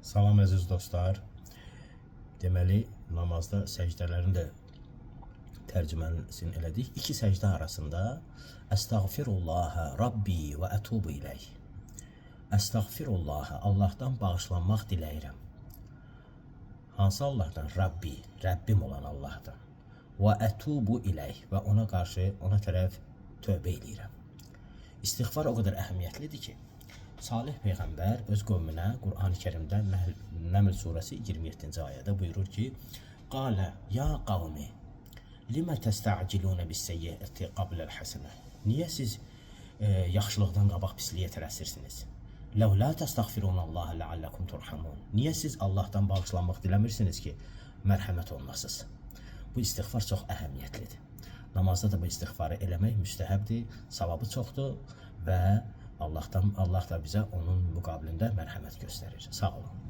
Salam əziz dostlar. Deməli, namazda səcdələrin də tərcüməsini elədik. İki səcdə arasında Əstəğfirullaha Rabbi və ətubu iləyh. Əstəğfirullaha, Allahdan bağışlanmaq diləyirəm. Hansı Allahdan? Rabbi, Rəbbim olan Allahdan. Və ətubu iləyh, və ona qarşı, ona tərəf tövbə eləyirəm. İstiğfar o qədər əhəmiyyətlidir ki, Salih Peyğəmbər öz qövmünə Qur'an-ı Kərimdə Nəml surəsi 27-ci ayədə buyurur ki, Qalə, ya qavmi, limə təstəcilunə bis-seyyiəti qabləl həsənə. Niyə siz yaxşılıqdan qabaq pisliyə tələsirsiniz? Ləvlə təstəğfirunallaha ləalləkum turhamun. Niyə siz Allahdan bağışlanmaq diləmirsiniz ki, mərhəmət olunasınız? Bu istiğfar çox əhəmiyyətlidir. Namazda da bu istiğfarı eləmək müstəhəbdir, savabı çoxdur və Allah da bizə onun müqabilində mərhəmət göstərir. Sağ olun.